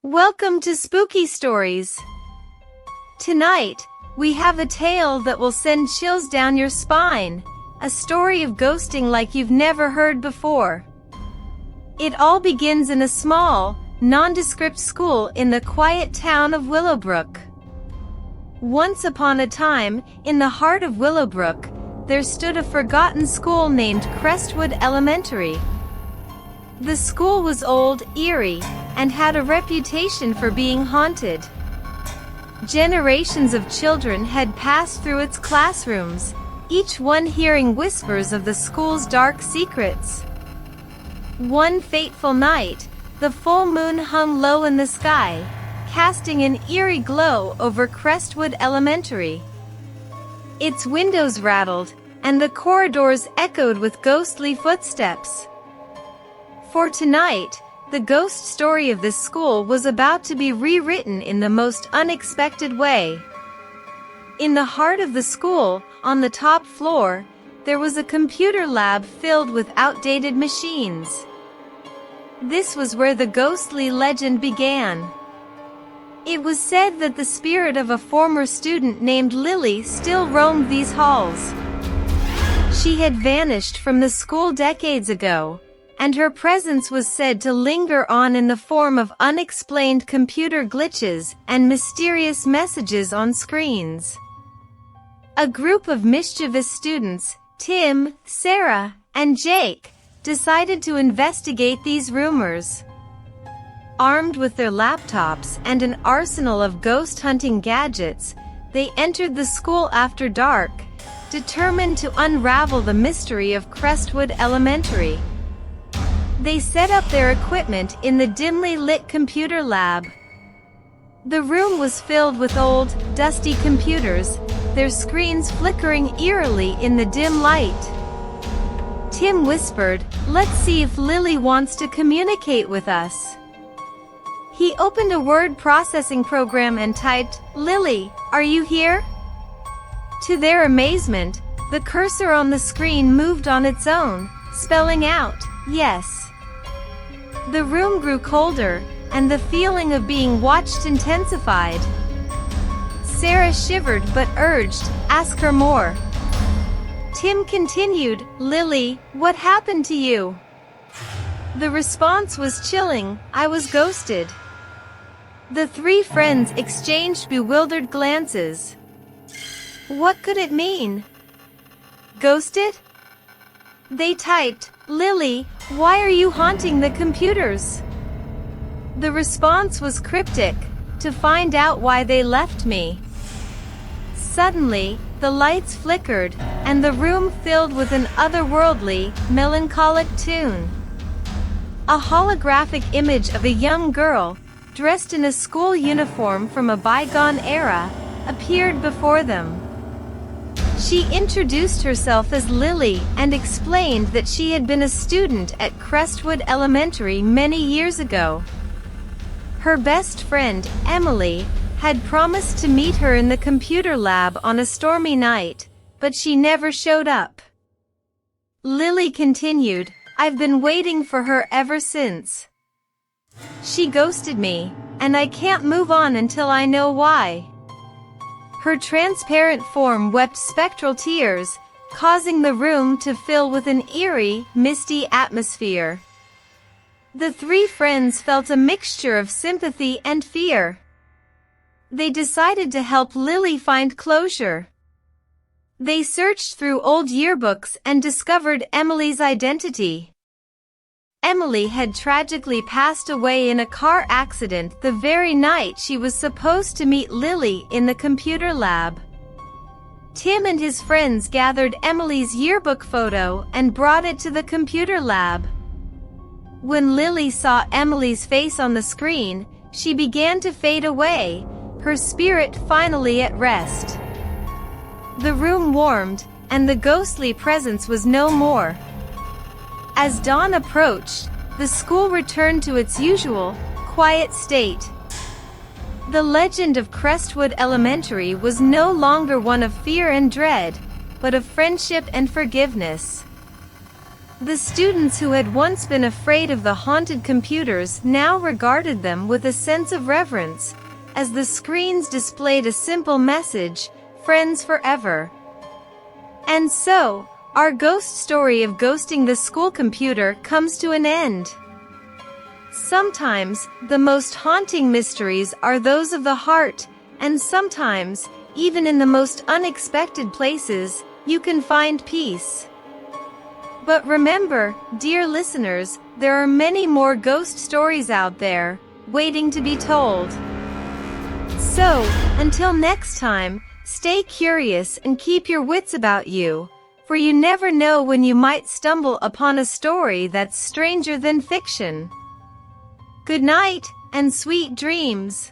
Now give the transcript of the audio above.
Welcome to Spooky Stories. Tonight, we have a tale that will send chills down your spine, a story of ghosting like you've never heard before. It all begins in a small, nondescript school in the quiet town of Willowbrook. Once upon a time, in the heart of Willowbrook, there stood a forgotten school named Crestwood Elementary. The school was old, eerie, and had a reputation for being haunted. Generations of children had passed through its classrooms, each one hearing whispers of the school's dark secrets. One fateful night, the full moon hung low in the sky, casting an eerie glow over Crestwood Elementary. Its windows rattled, and the corridors echoed with ghostly footsteps. For tonight, the ghost story of this school was about to be rewritten in the most unexpected way. In the heart of the school, on the top floor, there was a computer lab filled with outdated machines. This was where the ghostly legend began. It was said that the spirit of a former student named Lily still roamed these halls. She had vanished from the school decades ago, and her presence was said to linger on in the form of unexplained computer glitches and mysterious messages on screens. A group of mischievous students, Tim, Sarah, and Jake, decided to investigate these rumors. Armed with their laptops and an arsenal of ghost-hunting gadgets, they entered the school after dark, determined to unravel the mystery of Crestwood Elementary. They set up their equipment in the dimly lit computer lab. The room was filled with old, dusty computers, their screens flickering eerily in the dim light. Tim whispered, "Let's see if Lily wants to communicate with us." He opened a word processing program and typed, "Lily, are you here?" To their amazement, the cursor on the screen moved on its own, spelling out, "Yes." The room grew colder, and the feeling of being watched intensified. Sarah shivered but urged, "Ask her more." Tim continued, "Lily, what happened to you?" The response was chilling, "I was ghosted." The three friends exchanged bewildered glances. What could it mean? Ghosted? They typed, "Lily, why are you haunting the computers?" The response was cryptic, "To find out why they left me." Suddenly, the lights flickered, and the room filled with an otherworldly, melancholic tune. A holographic image of a young girl, dressed in a school uniform from a bygone era, appeared before them. She introduced herself as Lily and explained that she had been a student at Crestwood Elementary many years ago. Her best friend, Emily, had promised to meet her in the computer lab on a stormy night, but she never showed up. Lily continued, "I've been waiting for her ever since. She ghosted me, and I can't move on until I know why." Her transparent form wept spectral tears, causing the room to fill with an eerie, misty atmosphere. The three friends felt a mixture of sympathy and fear. They decided to help Lily find closure. They searched through old yearbooks and discovered Emily's identity. Emily had tragically passed away in a car accident the very night she was supposed to meet Lily in the computer lab. Tim and his friends gathered Emily's yearbook photo and brought it to the computer lab. When Lily saw Emily's face on the screen, she began to fade away, her spirit finally at rest. The room warmed, and the ghostly presence was no more. As dawn approached, the school returned to its usual, quiet state. The legend of Crestwood Elementary was no longer one of fear and dread, but of friendship and forgiveness. The students who had once been afraid of the haunted computers now regarded them with a sense of reverence, as the screens displayed a simple message, "Friends forever." And so, our ghost story of ghosting the school computer comes to an end. Sometimes, the most haunting mysteries are those of the heart, and sometimes, even in the most unexpected places, you can find peace. But remember, dear listeners, there are many more ghost stories out there, waiting to be told. So, until next time, stay curious and keep your wits about you, for you never know when you might stumble upon a story that's stranger than fiction. Good night, and sweet dreams.